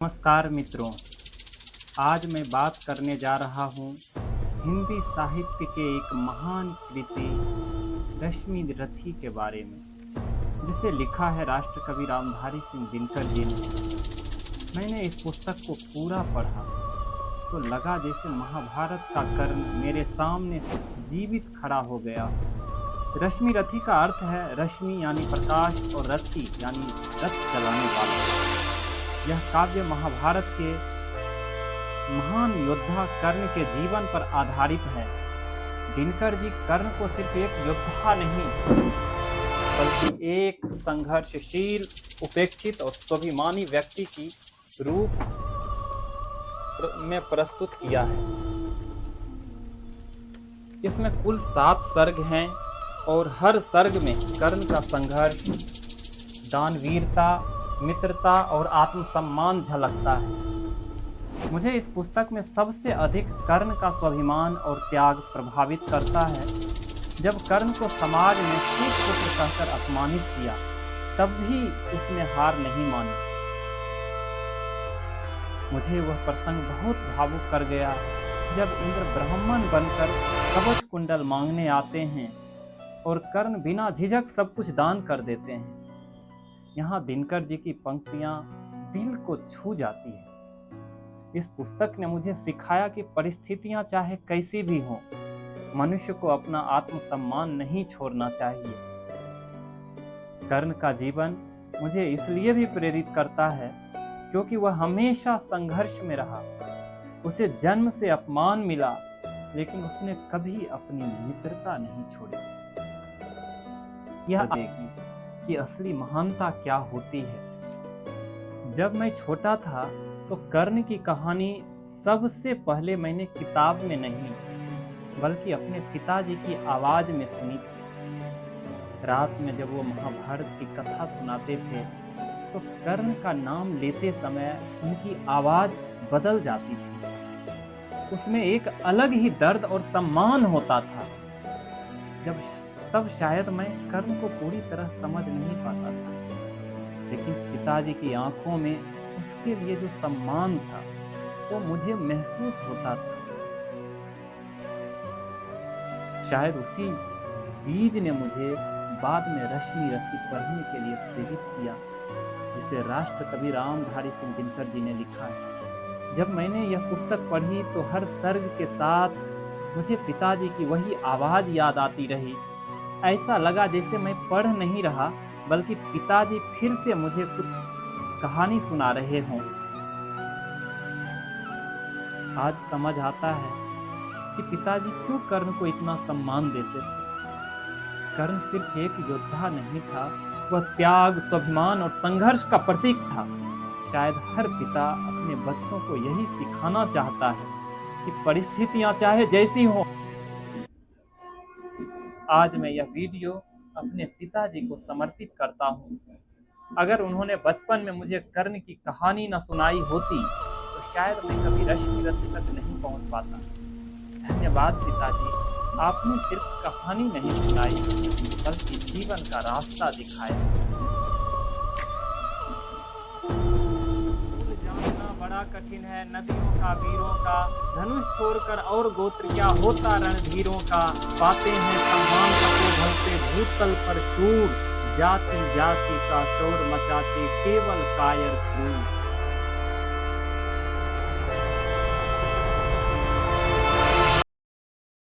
नमस्कार मित्रों, आज मैं बात करने जा रहा हूँ हिंदी साहित्य के एक महान कृति रश्मि रथी के बारे में, जिसे लिखा है राष्ट्र कवि रामधारी सिंह दिनकर जी ने। मैंने इस पुस्तक को पूरा पढ़ा तो लगा जैसे महाभारत का कर्ण मेरे सामने जीवित खड़ा हो गया। रश्मि रथी का अर्थ है रश्मि यानी प्रकाश और रथी यानी रथ चलाने वाला। यह काव्य महाभारत के महान योद्धा कर्ण के जीवन पर आधारित है। दिनकर जी कर्ण को सिर्फ एक योद्धा नहीं बल्कि एक संघर्षशील, उपेक्षित और स्वाभिमानी व्यक्ति की रूप में प्रस्तुत किया है। इसमें कुल 7 सर्ग हैं और हर सर्ग में कर्ण का संघर्ष, दानवीरता, मित्रता और आत्मसम्मान झलकता है। मुझे इस पुस्तक में सबसे अधिक कर्ण का स्वाभिमान और त्याग प्रभावित करता है। जब कर्ण को समाज ने सूत पुत्र कहकर अपमानित किया, तब भी उसने हार नहीं मानी। मुझे वह प्रसंग बहुत भावुक कर गया जब इंद्र ब्राह्मण बनकर कवच कुंडल मांगने आते हैं और कर्ण बिना झिझक सब कुछ दान कर देते हैं। यहाँ दिनकर जी की पंक्तियां दिल को छू जाती है। इस पुस्तक ने मुझे सिखाया कि परिस्थितियां चाहे कैसी भी हों, मनुष्य को अपना आत्मसम्मान नहीं छोड़ना चाहिए। कर्ण का जीवन मुझे इसलिए भी प्रेरित करता है क्योंकि वह हमेशा संघर्ष में रहा। उसे जन्म से अपमान मिला, लेकिन उसने कभी अपनी मित्रता नहीं छोड़ी। यह देखी कि असली महानता क्या होती है। जब मैं छोटा था तो कर्ण की कहानी सबसे पहले मैंने किताब में नहीं बल्कि अपने पिताजी की आवाज में सुनी थी। रात में जब वो महाभारत की कथा सुनाते थे तो कर्ण का नाम लेते समय उनकी आवाज बदल जाती थी। उसमें एक अलग ही दर्द और सम्मान होता था। तब शायद मैं कर्ण को पूरी तरह समझ नहीं पाता था, लेकिन पिताजी की आंखों में उसके लिए जो सम्मान था वो मुझे महसूस होता था। शायद उसी बीज ने मुझे बाद में रश्मि रथी पढ़ने के लिए प्रेरित किया, जिसे राष्ट्र कवि रामधारी सिंह दिनकर जी ने लिखा है। जब मैंने यह पुस्तक पढ़ी तो हर सर्ग के साथ मुझे पिताजी की वही आवाज याद आती रही। ऐसा लगा जैसे मैं पढ़ नहीं रहा बल्कि पिताजी फिर से मुझे कुछ कहानी सुना रहे हों। आज समझ आता है कि पिताजी क्यों कर्ण को इतना सम्मान देते थे। कर्ण सिर्फ एक योद्धा नहीं था, वह त्याग, स्वाभिमान और संघर्ष का प्रतीक था। शायद हर पिता अपने बच्चों को यही सिखाना चाहता है कि परिस्थितियां चाहे जैसी हों। आज मैं यह वीडियो अपने पिताजी को समर्पित करता हूँ। अगर उन्होंने बचपन में मुझे कर्ण की कहानी न सुनाई होती तो शायद मैं कभी रश्मि रथी तक नहीं पहुँच पाता। धन्यवाद पिताजी, आपने सिर्फ कहानी नहीं सुनाई बल्कि जीवन का रास्ता दिखाया। बड़ा कठिन है नदियों का, वीरों का, धनुष छोड़कर और गोत्र क्या होता रणधीरों का। पाते हैं सम्मान तपोबल से भूतल पर चूर, जाति जाति का शोर मचाते केवल कायर क्रूर।